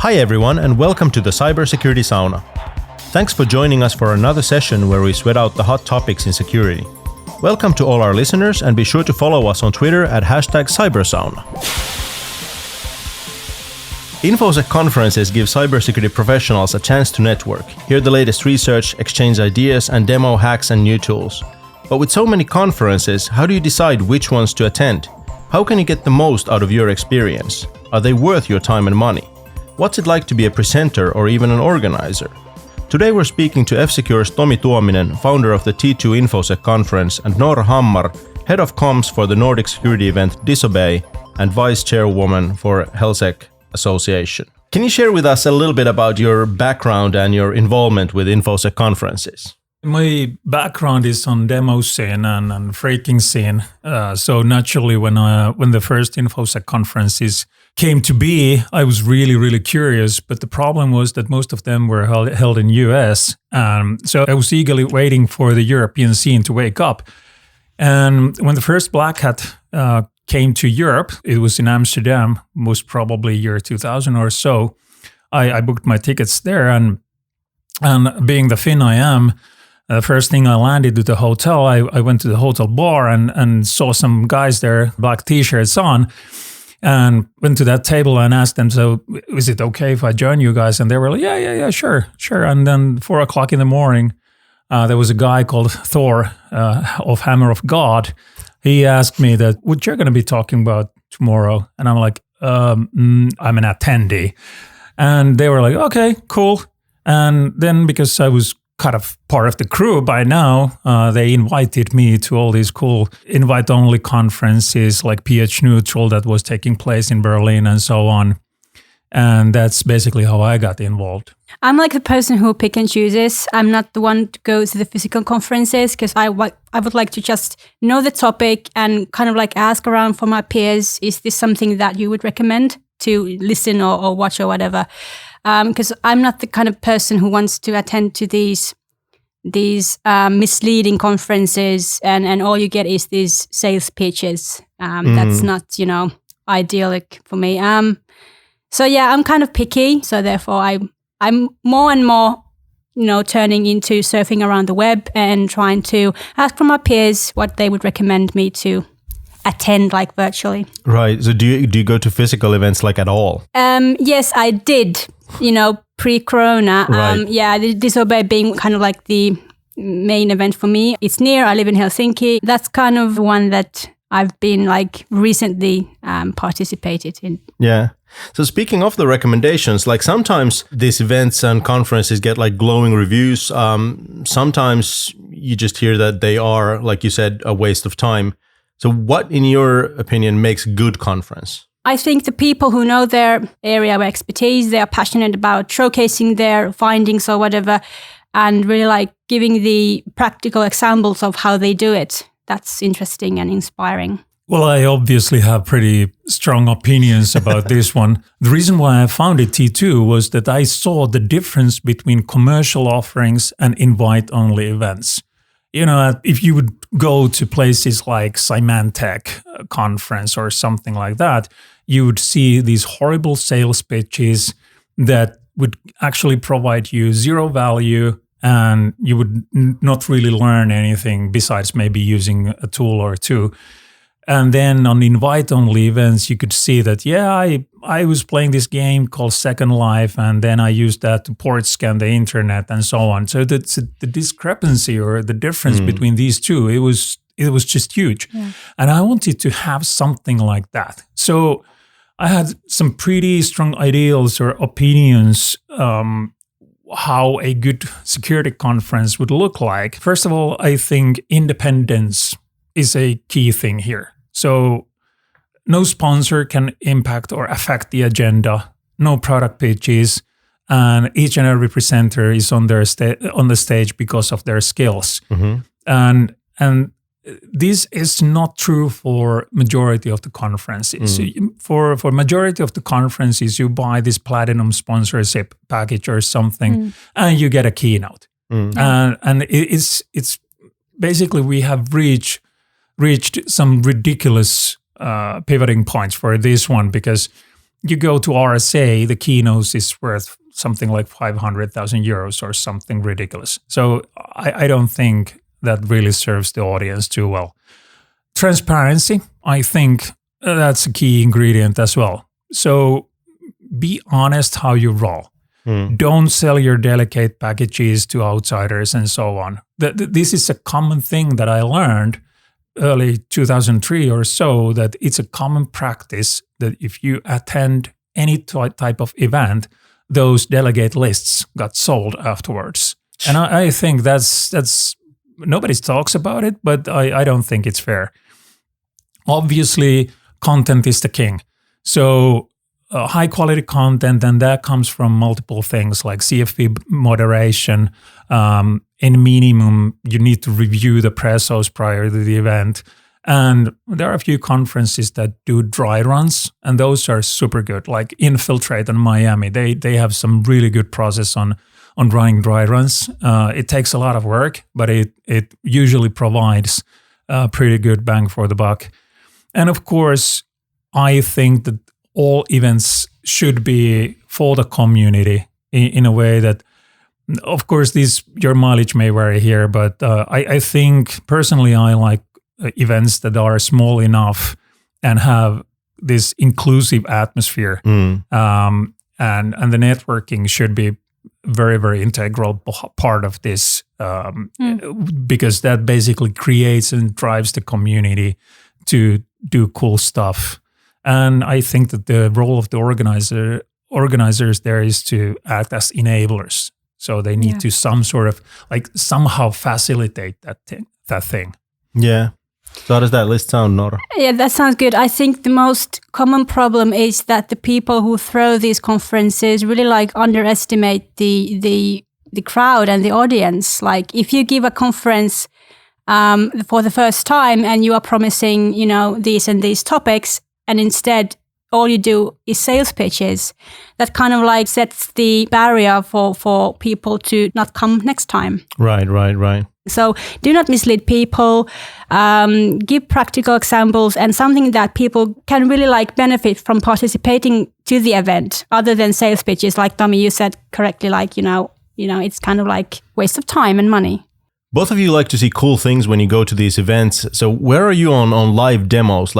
Hi everyone, and welcome to the Cybersecurity Sauna. Thanks for joining us for another session where we sweat out the hot topics in security. Welcome to all our listeners, and be sure to follow us on Twitter at #CyberSauna. Infosec conferences give cybersecurity professionals a chance to network, hear the latest research, exchange ideas, and demo hacks and new tools. But with so many conferences, how do you decide which ones to attend? How can you get the most out of your experience? Are they worth your time and money? What's it like to be a presenter or even an organizer? Today we're speaking to F-Secure's Tuominen, founder of the T2 Infosec conference, and Noora Hammar, head of comms for the Nordic security event Disobey and vice-chairwoman for HelSec Association. Can you share with us a little bit about your background and your involvement with Infosec conferences? My background is on demo scene and freaking scene. So naturally, when the first Infosec conferences came to be, I was really curious. But the problem was that most of them were held in US. So I was eagerly waiting for the European scene to wake up. And when the first Black Hat came to Europe, it was in Amsterdam, most probably year 2000 or so. I booked my tickets there, and being the Finn I am, the first thing I landed to the hotel, I went to the hotel bar and saw some guys there, black t-shirts on, and went to that table and asked them, so is it okay if I join you guys? And they were like, yeah, sure. And then 4 o'clock in the morning, there was a guy called Thor of Hammer of God. He asked me that, what you're going to be talking about tomorrow? And I'm like, I'm an attendee. And they were like, okay, cool. And then because I was kind of part of the crew by now, they invited me to all these cool invite-only conferences like PH Neutral that was taking place in Berlin and so on. And that's basically how I got involved. I'm like the person who pick and chooses. I'm not the one to go to the physical conferences because I would like to just know the topic and kind of like ask around for my peers, is this something that you would recommend to listen or watch or whatever? Because I'm not the kind of person who wants to attend to these misleading conferences and all you get is these sales pitches. That's not, idyllic for me. So yeah, I'm kind of picky. So therefore I'm more and more, turning into surfing around the web and trying to ask from my peers what they would recommend me to attend, like virtually. Right. So do you go to physical events like at all? Yes, I did. Pre-corona. Right. The Disobey being kind of like the main event for me. It's near. I live in Helsinki. That's kind of one that I've been like recently participated in. Yeah. So speaking of the recommendations, like sometimes these events and conferences get like glowing reviews. Sometimes you just hear that they are, like you said, a waste of time. So what, in your opinion, makes a good conference? I think the people who know their area of expertise, they are passionate about showcasing their findings or whatever, and really like giving the practical examples of how they do it. That's interesting and inspiring. Well, I obviously have pretty strong opinions about this one. The reason why I founded T2 was that I saw the difference between commercial offerings and invite-only events. If you would go to places like Symantec conference or something like that, you would see these horrible sales pitches that would actually provide you zero value, and you would not really learn anything besides maybe using a tool or two. And then on invite-only events, you could see that, I was playing this game called Second Life, and then I used that to port scan the internet and so on. So the discrepancy or the difference between these two, it was just huge. Yeah. And I wanted to have something like that. So I had some pretty strong ideals or opinions how a good security conference would look like. First of all, I think independence is a key thing here. So no sponsor can impact or affect the agenda, no product pitches, and each and every presenter is on the stage because of their skills. Mm-hmm. And this is not true for majority of the conferences. For majority of the conferences, you buy this platinum sponsorship package or something, and you get a keynote. And it's basically we have reached some ridiculous pivoting points for this one, because you go to RSA, the keynote is worth something like 500,000 euros or something ridiculous. So I don't think that really serves the audience too well. Transparency, I think that's a key ingredient as well. So be honest how you roll. Don't sell your delicate packages to outsiders and so on. This is a common thing that I learned early 2003 or so, that it's a common practice that if you attend any type of event, those delegate lists got sold afterwards. And I think that's nobody talks about it, but I don't think it's fair. Obviously, content is the king. So high quality content, and that comes from multiple things like CFP moderation. In minimum, you need to review the pressos prior to the event. And there are a few conferences that do dry runs, and those are super good. Like Infiltrate in Miami, they have some really good process on running dry runs. It takes a lot of work, but it usually provides a pretty good bang for the buck. And of course, I think that all events should be for the community in a way that, of course, your mileage may vary here, but I think personally I like events that are small enough and have this inclusive atmosphere. And the networking should be very, very integral part of this because that basically creates and drives the community to do cool stuff. And I think that the role of the organizers there is to act as enablers. So they need to somehow facilitate that thing. Yeah. So how does that list sound, Noora? Yeah, that sounds good. I think the most common problem is that the people who throw these conferences really underestimate the crowd and the audience. Like if you give a conference for the first time and you are promising, these and these topics, and instead all you do is sales pitches, that kind of sets the barrier for people to not come next time. Right. So do not mislead people, give practical examples and something that people can really benefit from participating to the event other than sales pitches. Like Tomi, you said correctly, it's kind of waste of time and money. Both of you like to see cool things when you go to these events. So where are you on live demos?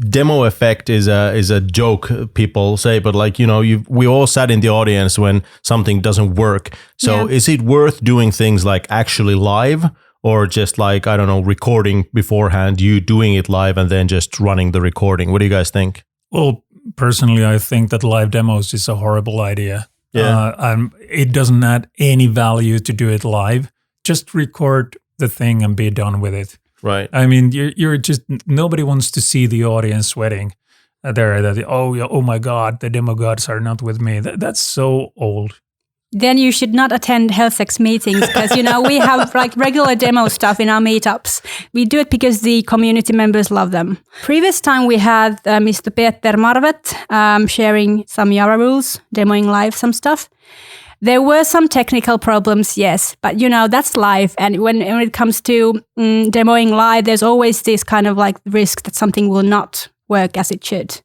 Demo effect is a joke people say, but we all sat in the audience when something doesn't work. So is it worth doing things like actually live, or just recording beforehand, you doing it live and then just running the recording? What do you guys think? Well, personally, I think that live demos is a horrible idea. Yeah. It doesn't add any value to do it live. Just record the thing and be done with it. Right. I mean, you're just, nobody wants to see the audience sweating there. Oh my God, the demo gods are not with me. That's so old. Then you should not attend HelSec's meetings because, we have regular demo stuff in our meetups. We do it because the community members love them. Previous time we had Mr. Peter Marvet sharing some Java rules, demoing live some stuff. There were some technical problems, yes, but that's live. And when it comes to demoing live, there's always this kind of risk that something will not work as it should.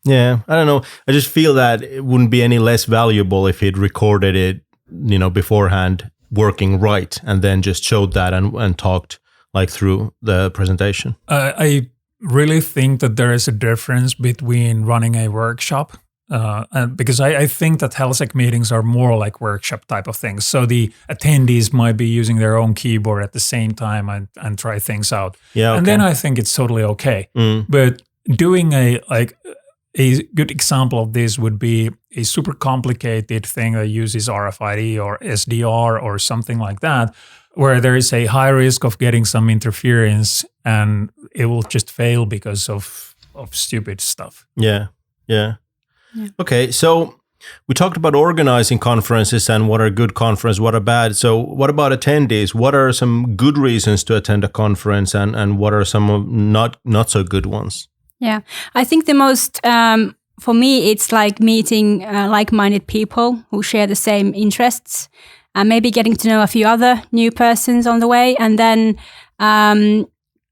Yeah, I don't know. I just feel that it wouldn't be any less valuable if he'd recorded it, beforehand, working right, and then just showed that and talked through the presentation. I really think that there is a difference between running a workshop. Because I think that HelSec meetings are more like workshop type of things. So the attendees might be using their own keyboard at the same time and try things out. Yeah, okay. And then I think it's totally okay. But doing a good example of this would be a super complicated thing that uses RFID or SDR or something like that, where there is a high risk of getting some interference and it will just fail because of stupid stuff. Yeah. Okay, so we talked about organizing conferences and what are good conferences, what are bad. So what about attendees? What are some good reasons to attend a conference and what are some not so good ones? Yeah, I think the most, for me, it's meeting like-minded people who share the same interests and maybe getting to know a few other new persons on the way, and then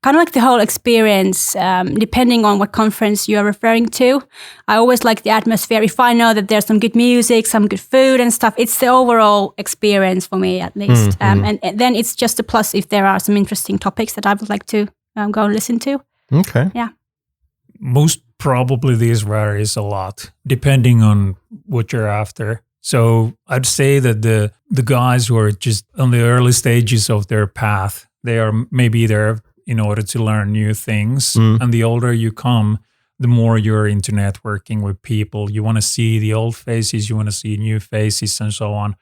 kind of like the whole experience, depending on what conference you're referring to. I always like the atmosphere. If I know that there's some good music, some good food and stuff, it's the overall experience for me at least. And then it's just a plus if there are some interesting topics that I would like to go and listen to. Okay. Yeah. Most probably these varies a lot depending on what you're after. So I'd say that the guys who are just on the early stages of their path, they are maybe there in order to learn new things. And the older you come, the more you're into networking with people. You want to see the old faces, you want to see new faces and so on.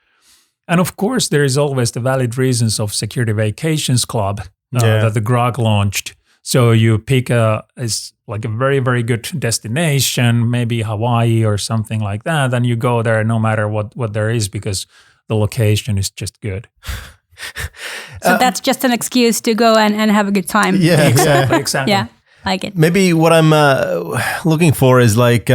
And of course, there is always the valid reasons of Security Vacations Club that the GROG launched. So you pick it's like a very, very good destination, maybe Hawaii or something like that, and you go there no matter what there is because the location is just good. So that's just an excuse to go and have a good time. Yeah, exactly. Yeah, like it. Maybe what I'm looking for is like,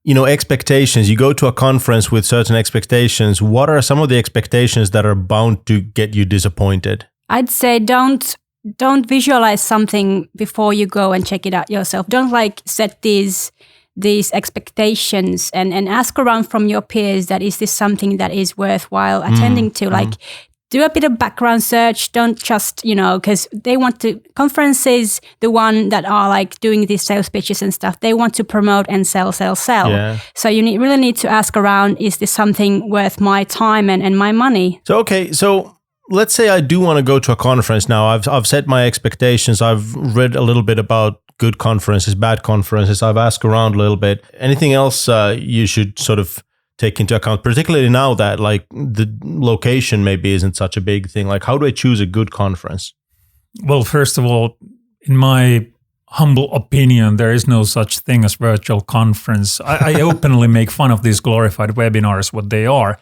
expectations. You go to a conference with certain expectations. What are some of the expectations that are bound to get you disappointed? I'd say don't visualize something before you go and check it out yourself. Don't like set these expectations and ask around from your peers that is this something that is worthwhile attending to. Like do a bit of background search. Don't just, because they want to, conferences, the one that are like doing these sales pitches and stuff, they want to promote and sell. Yeah. So you really need to ask around, is this something worth my time and my money? So let's say I do want to go to a conference now. I've set my expectations. I've read a little bit about good conferences, bad conferences. I've asked around a little bit. Anything else you should sort of take into account, particularly now that like the location maybe isn't such a big thing? Like, how do I choose a good conference? Well, first of all, in my humble opinion, there is no such thing as virtual conference. I openly make fun of these glorified webinars, what they are.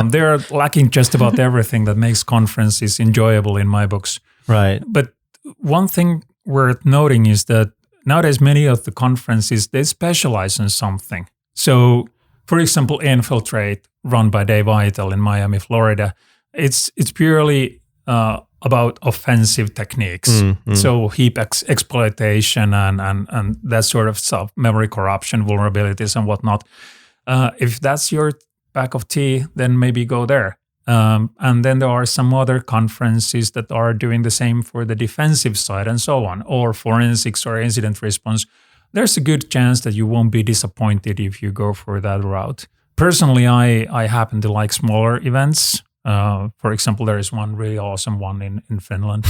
They're lacking just about everything that makes conferences enjoyable in my books. Right. But one thing worth noting is that nowadays many of the conferences, they specialize in something. So, for example, Infiltrate, run by Dave Eitel in Miami, Florida, it's purely about offensive techniques. So heap exploitation and that sort of stuff, memory corruption, vulnerabilities and whatnot. If that's your bag of tea, then maybe go there. And then there are some other conferences that are doing the same for the defensive side and so on, or forensics or incident response. There's a good chance that you won't be disappointed if you go for that route. Personally, I happen to like smaller events. For example, there is one really awesome one in Finland.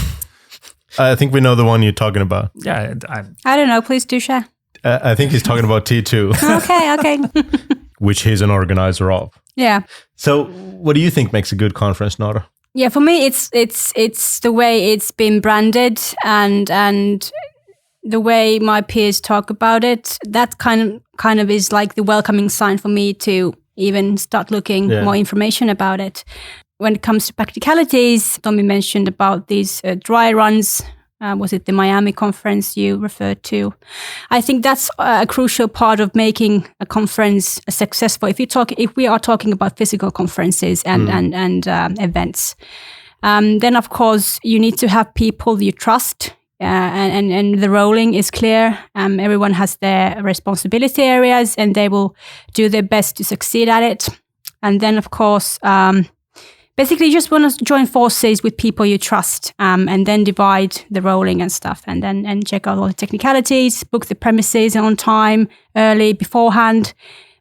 I think we know the one you're talking about. Yeah. I don't know. Please do share. I think he's talking about T2. Okay. Which he's an organizer of. Yeah. So what do you think makes a good conference, Noora? Yeah, for me, it's the way it's been branded and the way my peers talk about it. That kind of is like the welcoming sign for me to even start looking more information about it. When it comes to practicalities, Tomi mentioned about these dry runs. Was it the Miami conference you referred to? I think that's a crucial part of making a conference successful. If we are talking about physical conferences and events, then of course you need to have people you trust, and the rolling is clear. Everyone has their responsibility areas, and they will do their best to succeed at it. And then of course. Basically, you just want to join forces with people you trust, and then divide the rolling and stuff, and then check out all the technicalities, book the premises on time, early, beforehand,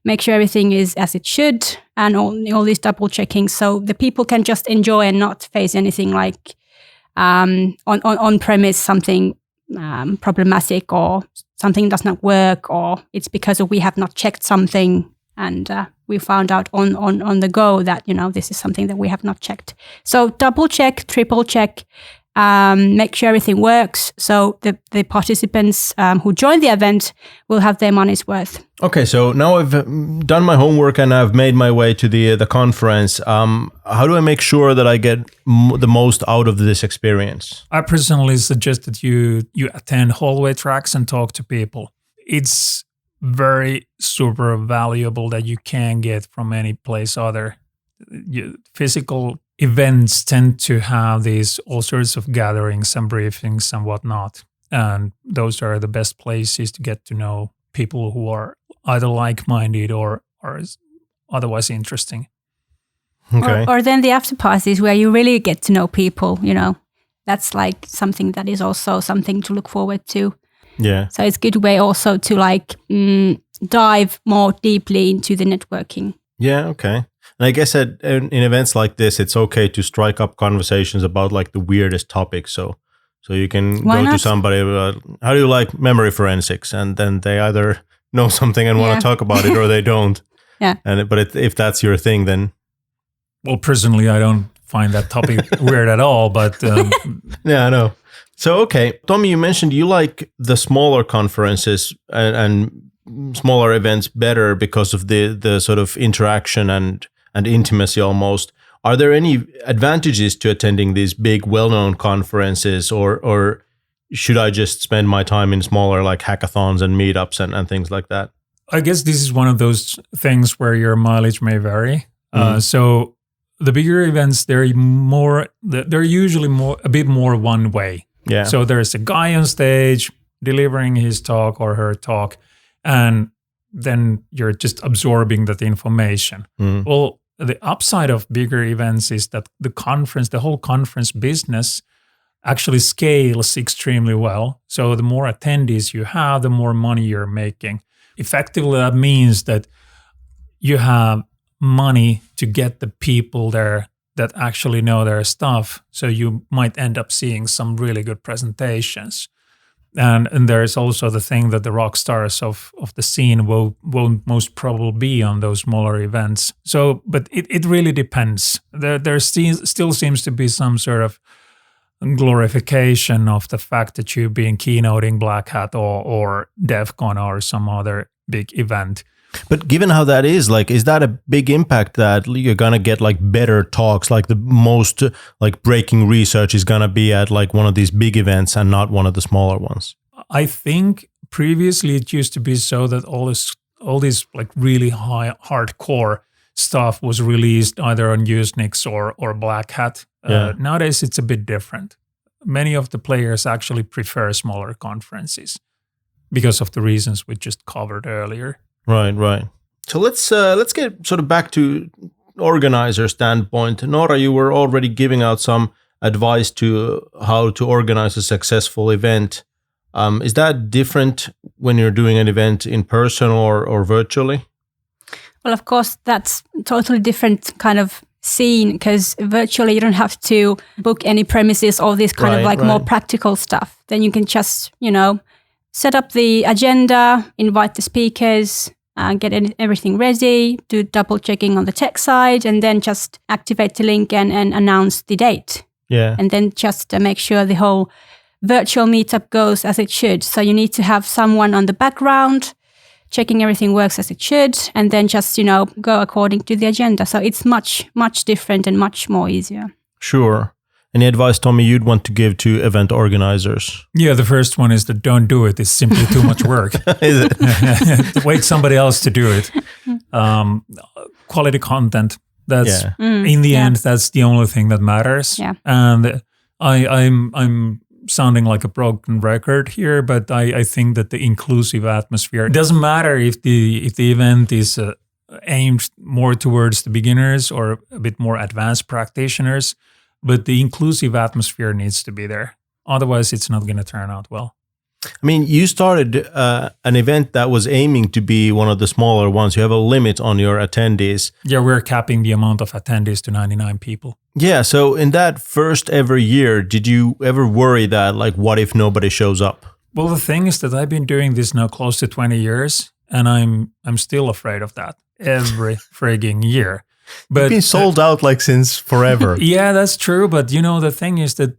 make sure everything is as it should, and all these double checking, so the people can just enjoy and not face anything like on premise something problematic or something does not work, or it's because we have not checked something. And we found out on the go that, this is something that we have not checked. So double check, triple check, make sure everything works. So the participants who join the event will have their money's worth. Okay, so now I've done my homework and I've made my way to the conference. How do I make sure that I get the most out of this experience? I personally suggest that you attend hallway tracks and talk to people. It's very super valuable that you can get from any place other. Physical events tend to have these all sorts of gatherings and briefings and whatnot. And those are the best places to get to know people who are either like-minded or otherwise interesting. Okay. Or then the after parties where you really get to know people, that's like something that is also something to look forward to. Yeah. So it's a good way also to like dive more deeply into the networking. Yeah, okay. And I guess in events like this, it's okay to strike up conversations about like the weirdest topics. So you can Why go not? to somebody about, how do you like memory forensics? And then they either know something and want to talk about it or they don't. Yeah. But if that's your thing, then... Well, personally, I don't find that topic weird at all, but... Yeah, I know. So, okay. Tomi, you mentioned you like the smaller conferences and smaller events better because of the sort of interaction and intimacy almost. Are there any advantages to attending these big, well-known conferences, or should I just spend my time in smaller like hackathons and meetups and things like that? I guess this is one of those things where your mileage may vary. So the bigger events, they're usually a bit more one way. Yeah. So there's a guy on stage delivering his talk or her talk, and then you're just absorbing that information. Well, the upside of bigger events is that the whole conference business actually scales extremely well. So the more attendees you have, the more money you're making. Effectively, that means that you have money to get the people there that actually know their stuff. So you might end up seeing some really good presentations. And there's also the thing that the rock stars of the scene won't most probably be on those smaller events. So, but it really depends. There still seems to be some sort of glorification of the fact that you've been keynoting Black Hat or DEF CON or some other big event. But given how that is that a big impact that you're going to get like better talks, like the most like breaking research is going to be at like one of these big events and not one of the smaller ones? I think previously it used to be so that all this like really hardcore stuff was released either on Usenix or Black Hat. Nowadays it's a bit different. Many of the players actually prefer smaller conferences because of the reasons we just covered earlier. Right. So let's get sort of back to organizer standpoint. Noora, you were already giving out some advice to how to organize a successful event. Is that different when you're doing an event in person or virtually? Well, of course, that's totally different kind of scene because virtually you don't have to book any premises, all this kind of like more practical stuff. Then you can just, set up the agenda, invite the speakers, get everything ready, do double checking on the tech side, and then just activate the link and announce the date. Yeah. And then just make sure the whole virtual meetup goes as it should. So you need to have someone on the background checking everything works as it should, and then just, go according to the agenda. So it's much, much different and much more easier. Sure. Any advice, Tomi, you'd want to give to event organizers? Yeah, the first one is that don't do it. It's simply too much work. Is it? Wait somebody else to do it. Quality content. That's in the end, that's the only thing that matters. Yeah. And I'm sounding like a broken record here, but I think that the inclusive atmosphere, it doesn't matter if the event is aimed more towards the beginners or a bit more advanced practitioners, but the inclusive atmosphere needs to be there. Otherwise, it's not going to turn out well. I mean, you started an event that was aiming to be one of the smaller ones. You have a limit on your attendees. Yeah, we're capping the amount of attendees to 99 people. Yeah, so in that first ever year, did you ever worry that, like, what if nobody shows up? Well, the thing is that I've been doing this now close to 20 years, and I'm still afraid of that every frigging year. But you've been sold out like since forever. Yeah, that's true. But the thing is that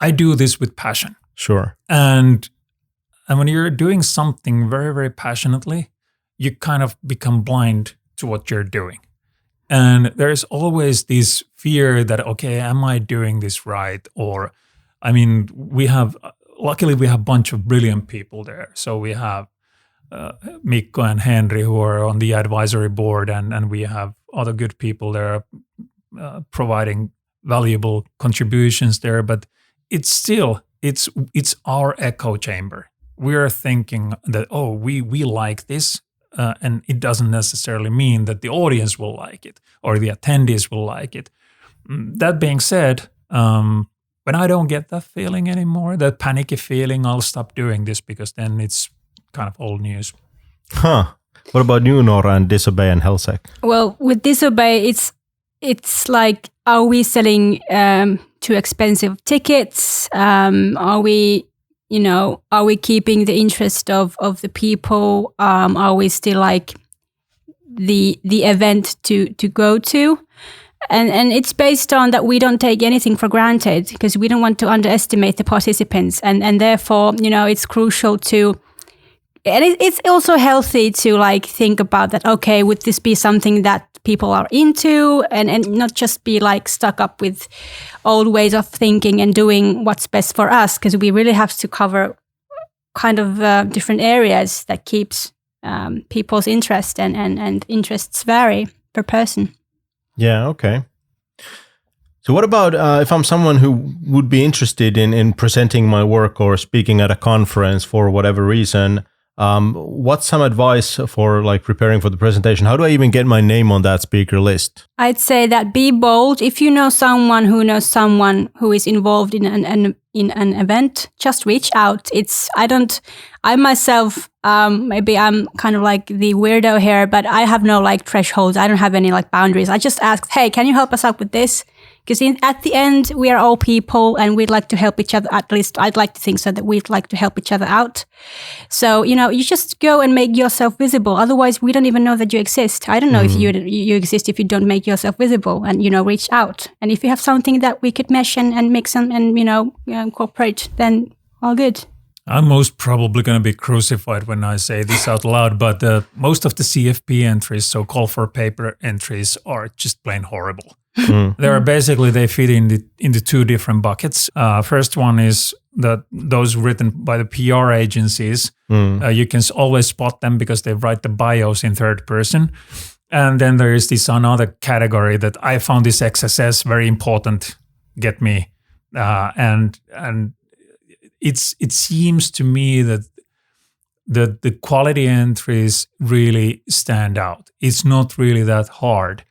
I do this with passion. Sure. And when you're doing something very, very passionately, you kind of become blind to what you're doing. And there's always this fear that, okay, am I doing this right? Or, luckily we have a bunch of brilliant people there. So we have Mikko and Henry who are on the advisory board, and we have other good people there, providing valuable contributions there, but it's still it's our echo chamber. We are thinking that we like this, and it doesn't necessarily mean that the audience will like it or the attendees will like it. That being said, when I don't get that feeling anymore, that panicky feeling, I'll stop doing this because then it's kind of old news. Huh. What about you, Noora, and Disobey and HelSec? Well, with Disobey, it's like, are we selling too expensive tickets? Are we keeping the interest of the people? Are we still like the event to go to? And it's based on that we don't take anything for granted because we don't want to underestimate the participants. And therefore, it's crucial to, and it's also healthy to like think about that, okay, would this be something that people are into and not just be like stuck up with old ways of thinking and doing what's best for us, because we really have to cover kind of different areas that keeps people's interest and interests vary per person. Yeah, okay. So what about if I'm someone who would be interested in presenting my work or speaking at a conference for whatever reason? What's some advice for like preparing for the presentation? How do I even get my name on that speaker list? I'd say that be bold. If you know someone who is involved in an event, just reach out. I myself, maybe I'm kind of like the weirdo here, but I have no like thresholds. I don't have any like boundaries. I just ask, hey, can you help us out with this? Because at the end, we are all people and we'd like to help each other. At least I'd like to think so, that we'd like to help each other out. So, you just go and make yourself visible. Otherwise, we don't even know that you exist. I don't know if you exist if you don't make yourself visible and, reach out. And if you have something that we could mesh and mix and incorporate, then all good. I'm most probably going to be crucified when I say this out loud, but most of the CFP entries, so call for paper entries, are just plain horrible. They fit into two different buckets. First one is that those written by the PR agencies, you can always spot them because they write the bios in third person. And then there is this another category that I found this XSS very important. Get me, and it seems to me that the quality entries really stand out. It's not really that hard.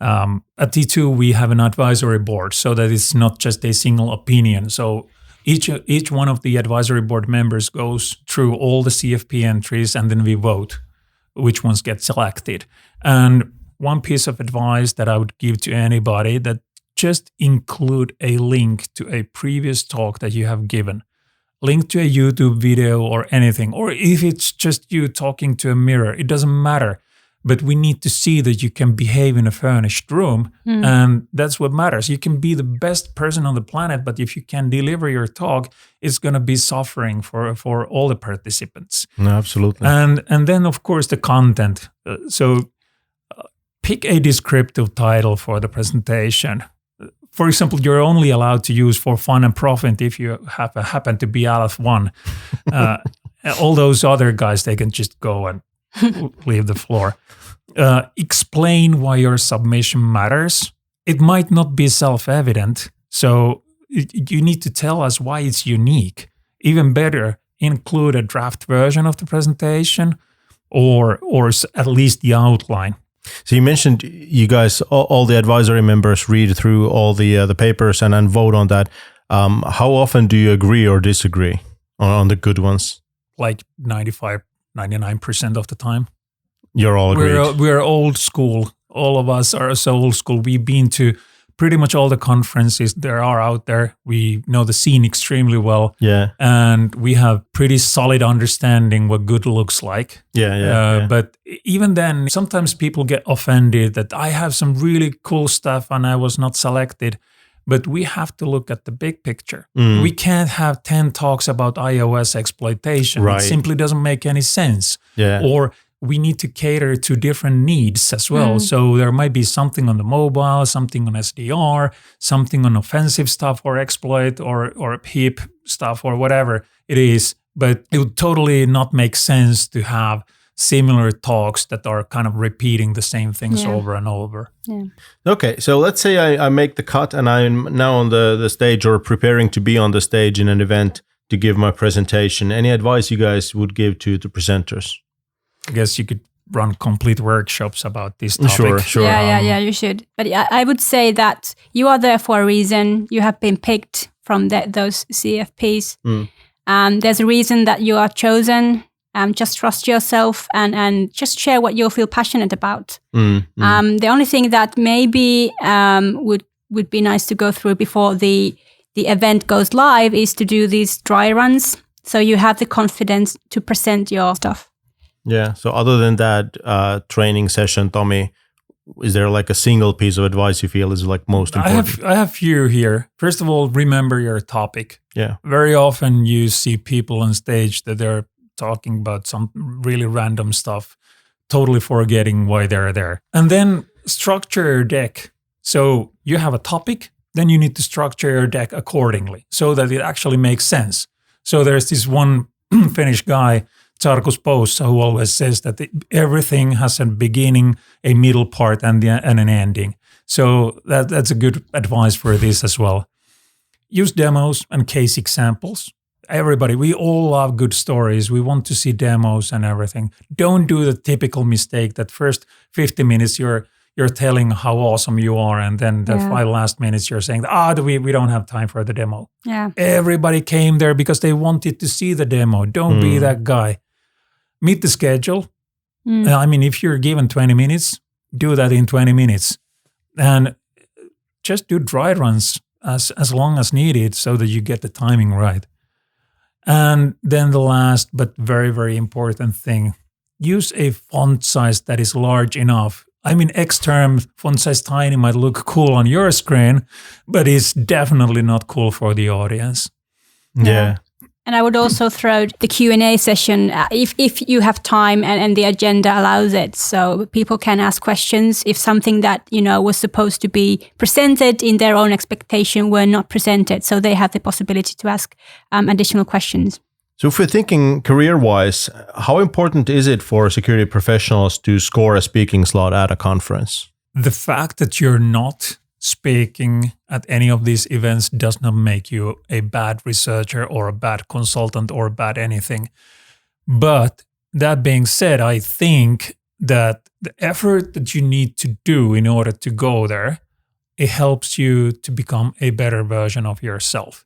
At T2, we have an advisory board so that it's not just a single opinion. So each one of the advisory board members goes through all the CFP entries and then we vote which ones get selected. And one piece of advice that I would give to anybody, that just include a link to a previous talk that you have given. Link to a YouTube video or anything. Or if it's just you talking to a mirror, it doesn't matter. But we need to see that you can behave in a furnished room, and that's what matters. You can be the best person on the planet, but if you can deliver your talk, it's going to be suffering for all the participants. No, absolutely. And then, of course, the content. So pick a descriptive title for the presentation. For example, you're only allowed to use for fun and profit if you happen to be LF1. All those other guys, they can just go and leave the floor. Explain why your submission matters. It might not be self-evident, so you need to tell us why it's unique. Even better, include a draft version of the presentation or at least the outline. So you mentioned you guys, all the advisory members read through all the papers and vote on that. How often do you agree or disagree on the good ones? Like 99% of the time. You're all agreed. We're old school. All of us are so old school. We've been to pretty much all the conferences there are out there. We know the scene extremely well. Yeah. And we have pretty solid understanding what good looks like. Yeah. But even then, sometimes people get offended that I have some really cool stuff and I was not selected. But we have to look at the big picture. We can't have 10 talks about iOS exploitation. Right. It simply doesn't make any sense. Yeah. Or we need to cater to different needs as well. So there might be something on the mobile, something on SDR, something on offensive stuff or exploit or HIP stuff or whatever it is. But it would totally not make sense to have similar talks that are kind of repeating the same things over and over. Yeah. Okay, so let's say I make the cut and I'm now on the stage or preparing to be on the stage in an event to give my presentation. Any advice you guys would give to the presenters? I guess you could run complete workshops about this topic. Sure. Yeah, you should. But I would say that you are there for a reason. You have been picked from those CFPs. There's a reason that you are chosen. Just trust yourself and just share what you feel passionate about. The only thing that maybe would be nice to go through before the event goes live is to do these dry runs, so you have the confidence to present your stuff. Yeah. So other than that training session, Tomi, is there like a single piece of advice you feel is like most important? I have few here. First of all, remember your topic. Yeah. Very often you see people on stage that they're talking about some really random stuff, totally forgetting why they're there. And then structure your deck. So you have a topic, then you need to structure your deck accordingly so that it actually makes sense. So there's this one Finnish guy, Tsarkus Poussa, who always says that everything has a beginning, a middle part, and an ending. So that's a good advice for this as well. Use demos and case examples. Everybody, we all love good stories. We want to see demos and everything. Don't do the typical mistake that first 50 minutes you're telling how awesome you are, and then the 5 last minutes you're saying, we don't have time for the demo. Yeah. Everybody came there because they wanted to see the demo. Don't be that guy. Meet the schedule. I mean, if you're given 20 minutes, do that in 20 minutes. And just do dry runs as long as needed so that you get the timing right. And then the last but very, very important thing, use a font size that is large enough. I mean, X-term font size tiny might look cool on your screen, but it's definitely not cool for the audience. Yeah. And I would also throw the Q&A session if you have time and the agenda allows it. So people can ask questions if something that, was supposed to be presented in their own expectation were not presented. So they have the possibility to ask additional questions. So if we're thinking career-wise, how important is it for security professionals to score a speaking slot at a conference? The fact that you're not speaking at any of these events does not make you a bad researcher or a bad consultant or bad anything. But that being said, I think that the effort that you need to do in order to go there, it helps you to become a better version of yourself.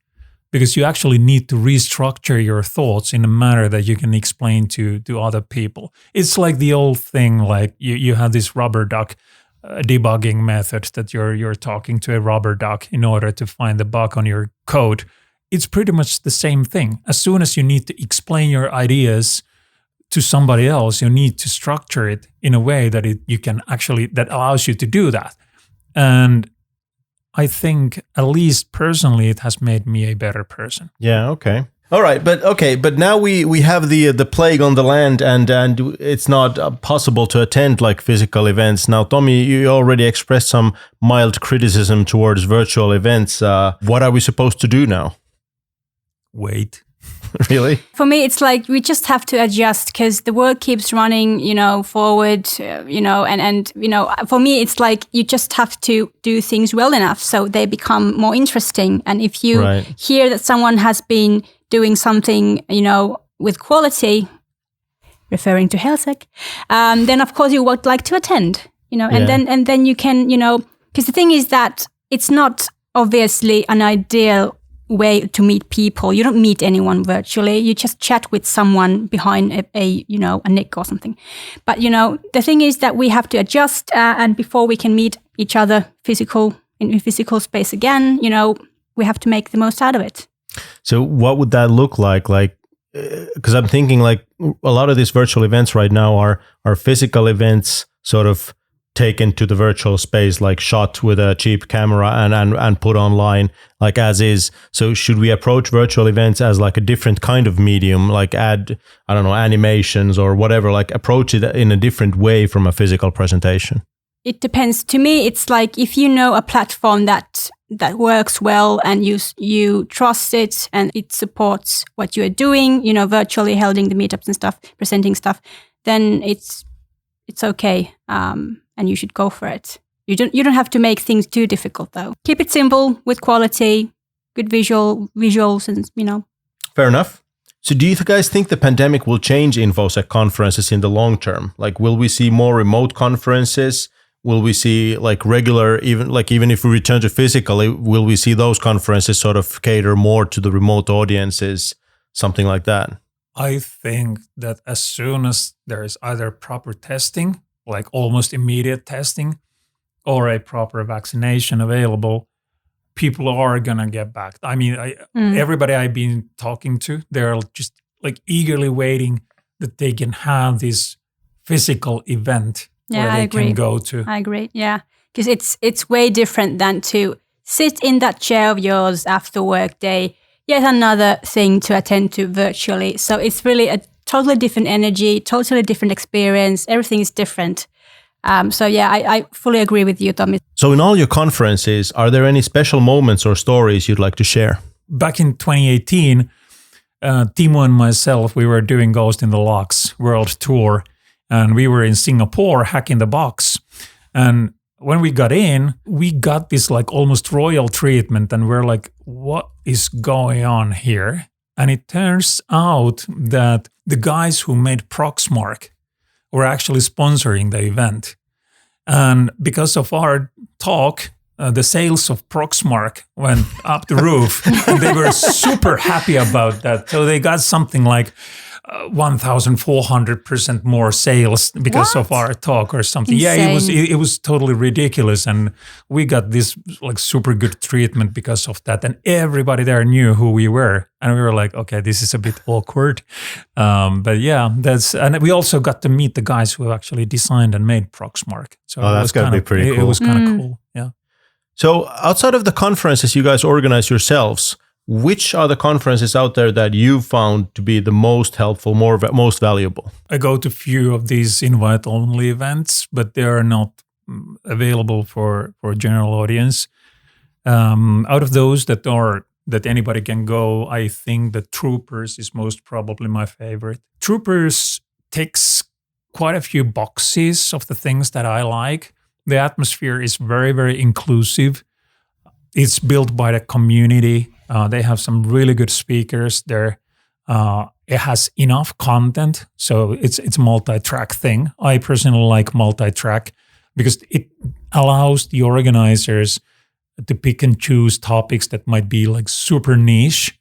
Because you actually need to restructure your thoughts in a manner that you can explain to other people. It's like the old thing, like you have this rubber duck debugging method that you're talking to a rubber duck in order to find the bug on your code. It's pretty much the same thing. As soon as you need to explain your ideas to somebody else, you need to structure it in a way that that allows you to do that. And I think, at least personally, it has made me a better person. Yeah, okay. All right, but now we have the plague on the land, and it's not possible to attend like physical events. Now, Tomi, you already expressed some mild criticism towards virtual events. What are we supposed to do now? Wait. Really? For me, it's like we just have to adjust because the world keeps running, forward, and for me, it's like you just have to do things well enough so they become more interesting. And if you hear that someone has been doing something, with quality, referring to HelSec, then of course you would like to attend, and then you can, because the thing is that it's not obviously an ideal way to meet people. You don't meet anyone virtually. You just chat with someone behind a nick or something. But the thing is that we have to adjust, and before we can meet each other in physical space again, we have to make the most out of it. So what would that look like? Like, because I'm thinking like a lot of these virtual events right now are physical events sort of taken to the virtual space, like shot with a cheap camera and put online like as is. So should we approach virtual events as like a different kind of medium, like add, I don't know, animations or whatever, like approach it in a different way from a physical presentation? It depends. To me, it's like if you know a platform that works well and you trust it and it supports what you are doing, virtually holding the meetups and stuff, presenting stuff, then it's okay, and you should go for it. You don't have to make things too difficult though. Keep it simple with quality, good visuals, and Fair enough. So do you guys think the pandemic will change Infosec conferences in the long term? Like, will we see more remote conferences? Will we see like regular, even if we return to physical, will we see those conferences sort of cater more to the remote audiences, something like that? I think that as soon as there is either proper testing, like almost immediate testing, or a proper vaccination available, people are going to get back. I mean, everybody I've been talking to, they're just like eagerly waiting that they can have this physical event where they can go to. I agree, yeah. Because it's way different than to sit in that chair of yours after work day, yet another thing to attend to virtually. So it's really a totally different energy, totally different experience. Everything is different. So yeah, I fully agree with you, Tomi. So in all your conferences, are there any special moments or stories you'd like to share? Back in 2018, Timo and myself, we were doing Ghost in the Locks World Tour, and we were in Singapore, Hack in the Box. And when we got in, we got this like almost royal treatment, and we're like, what is going on here? And it turns out that the guys who made Proxmark were actually sponsoring the event. And because of our talk, the sales of Proxmark went up the roof. And they were super happy about that. So they got something like 1,400% more sales because of our talk or something. Insane. Yeah, it was totally ridiculous. And we got this like super good treatment because of that. And everybody there knew who we were. And we were like, okay, this is a bit awkward. But yeah, and we also got to meet the guys who actually designed and made Proxmark. So that's got to be pretty cool. It was kind of cool, yeah. So outside of the conferences you guys organize yourselves, which are the conferences out there that you found to be the most helpful, most valuable? I go to few of these invite-only events, but they are not available for general audience. Out of those that anybody can go, I think the Troopers is most probably my favorite. Troopers ticks quite a few boxes of the things that I like. The atmosphere is very, very inclusive. It's built by the community. They have some really good speakers there. It has enough content, so it's a multi-track thing. I personally like multi-track because it allows the organizers to pick and choose topics that might be like super niche,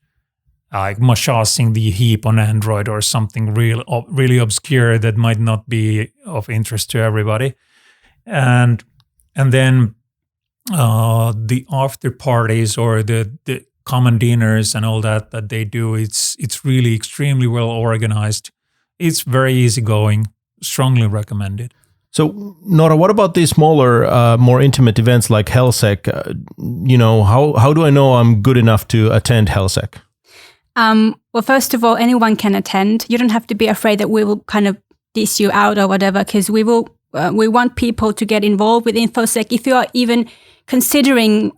like massaging the heap on Android or something really obscure that might not be of interest to everybody. And then the after parties or the common dinners and all that they do, it's really extremely well organized. It's very easygoing. Strongly recommended. So, Noora, what about these smaller, more intimate events like HelSec? How do I know I'm good enough to attend HelSec? Well, first of all, anyone can attend. You don't have to be afraid that we will kind of diss you out or whatever, because we want people to get involved with Infosec. If you are even considering,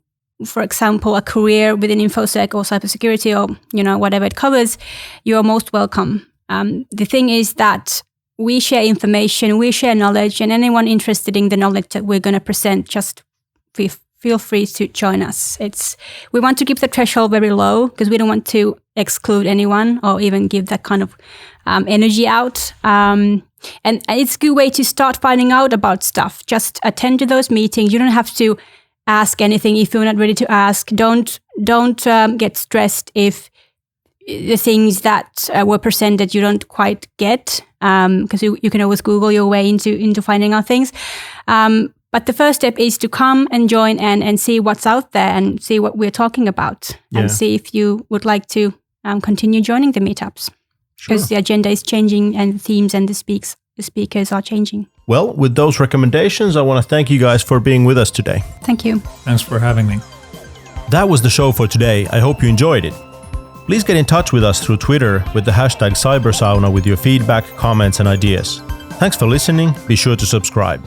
for example, a career within Infosec or cybersecurity or whatever it covers, you are most welcome. The thing is that we share information, we share knowledge, and anyone interested in the knowledge that we're going to present, just feel free to join us. We want to keep the threshold very low because we don't want to exclude anyone or even give that kind of energy out. And it's a good way to start finding out about stuff. Just attend to those meetings. You don't have to ask anything if you're not ready to ask. Don't get stressed if the things that were presented you don't quite get, because you can always Google your way into finding out things. But the first step is to come and join and see what's out there and see what we're talking about, and see if you would like to continue joining the meetups, because the agenda is changing and the themes and the speakers are changing. Well, with those recommendations, I want to thank you guys for being with us today. Thank you. Thanks for having me. That was the show for today. I hope you enjoyed it. Please get in touch with us through Twitter with the hashtag Cybersauna with your feedback, comments, and ideas. Thanks for listening. Be sure to subscribe.